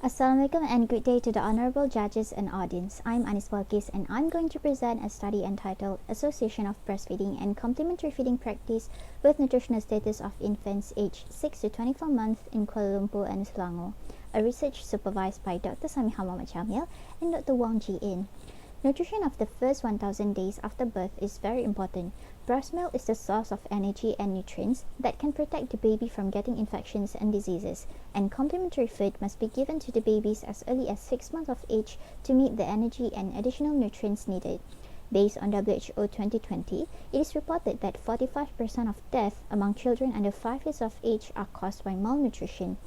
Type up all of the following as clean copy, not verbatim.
Assalamualaikum and good day to the honorable judges and audience. I'm BALQIS and I'm going to present a study entitled Association of Breastfeeding and Complementary Feeding Practice with Nutritional Status of Infants aged 6 to 24 months in Kuala Lumpur and Selangor, a research supervised by Dr. Samiha Muhammad Jamil and Dr. Wong Ji In. Nutrition of the first 1000 days after birth is very important. Breast milk is the source of energy and nutrients that can protect the baby from getting infections and diseases, and complementary food must be given to the babies as early as 6 months of age to meet the energy and additional nutrients needed. Based on WHO 2020, it is reported that 45% of deaths among children under 5 years of age are caused by malnutrition.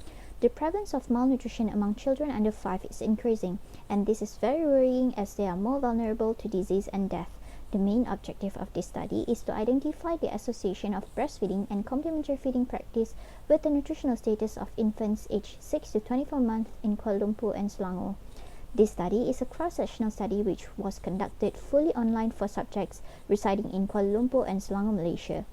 The prevalence of malnutrition among children under 5 is increasing, and this is very worrying as they are more vulnerable to disease and death. The main objective of this study is to identify the association of breastfeeding and complementary feeding practice with the nutritional status of infants aged 6 to 24 months in Kuala Lumpur and Selangor. This study is a cross-sectional study which was conducted fully online for subjects residing in Kuala Lumpur and Selangor, Malaysia.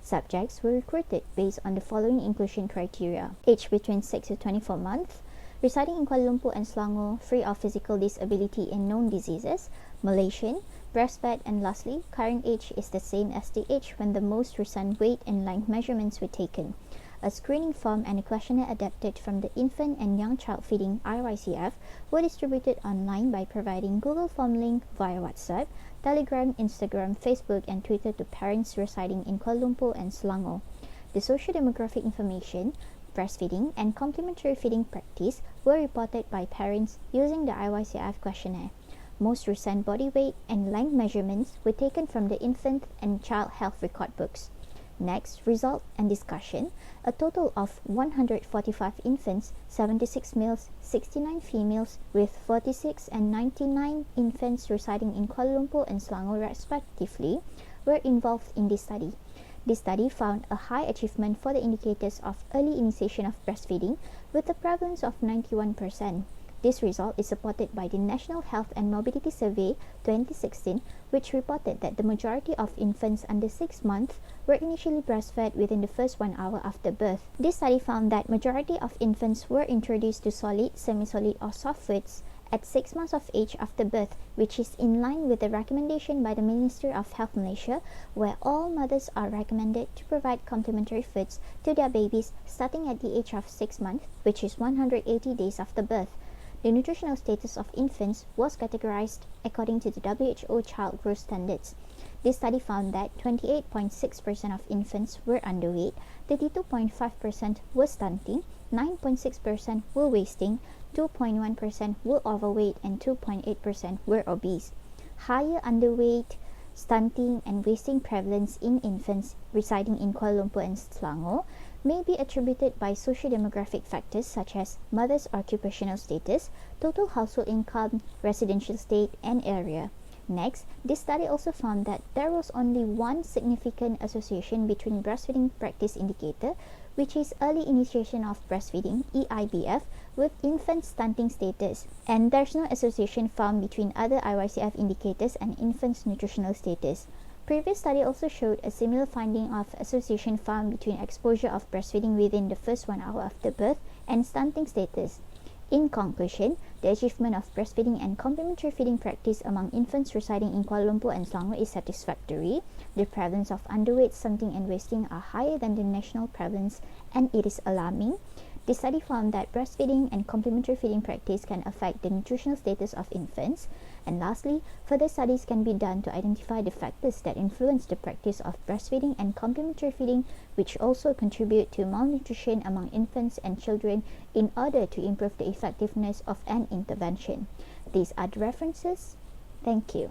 Subjects were recruited based on the following inclusion criteria: age between 6 to 24 months, residing in Kuala Lumpur and Selangor, free of physical disability and known diseases, Malaysian, breastfed, and lastly, current age is the same as the age when the most recent weight and length measurements were taken. A screening form and a questionnaire adapted from the Infant and Young Child Feeding (i-Sihat) were distributed online by providing Google Form link via WhatsApp, Telegram, Instagram, Facebook, and Twitter to parents residing in Kuala Lumpur and Selangor. The socio-demographic information, breastfeeding, and complementary feeding practice were reported by parents using the i-Sihat questionnaire. Most recent body weight and length measurements were taken from the infant and child health record books. Next, result and discussion. A total of 145 infants, 76 males, 69 females, with 46 and 99 infants residing in Kuala Lumpur and Selangor respectively, were involved in this study. This study found a high achievement for the indicators of early initiation of breastfeeding with a prevalence of 91%. This result is supported by the National Health and Mobility Survey 2016, which reported that the majority of infants under 6 months were initially breastfed within the first 1 hour after birth. This study found that majority of infants were introduced to solid, semi-solid, or soft foods at 6 months of age after birth, which is in line with the recommendation by the Ministry of Health Malaysia, where all mothers are recommended to provide complementary foods to their babies starting at the age of 6 months, which is 180 days after birth. The nutritional status of infants was categorized according to the WHO Child Growth Standards. This study found that 28.6% of infants were underweight, 32.5% were stunting, 9.6% were wasting, 2.1% were overweight, and 2.8% were obese. Higher underweight, stunting, and wasting prevalence in infants residing in Kuala Lumpur and Selangor may be attributed by socio-demographic factors such as mother's occupational status, total household income, residential state, and area. Next, this study also found that there was only one significant association between breastfeeding practice indicator, which is early initiation of breastfeeding (EIBF) with infant stunting status, and there's no association found between other i-Sihat indicators and infant's nutritional status. Previous study also showed a similar finding of association found between exposure of breastfeeding within the first 1 hour after birth and stunting status. In conclusion, the achievement of breastfeeding and complementary feeding practice among infants residing in Kuala Lumpur and Selangor is satisfactory. The prevalence of underweight, stunting, and wasting are higher than the national prevalence, and it is alarming. The study found that breastfeeding and complementary feeding practice can affect the nutritional status of infants. And lastly, further studies can be done to identify the factors that influence the practice of breastfeeding and complementary feeding, which also contribute to malnutrition among infants and children in order to improve the effectiveness of an intervention. These are the references. Thank you.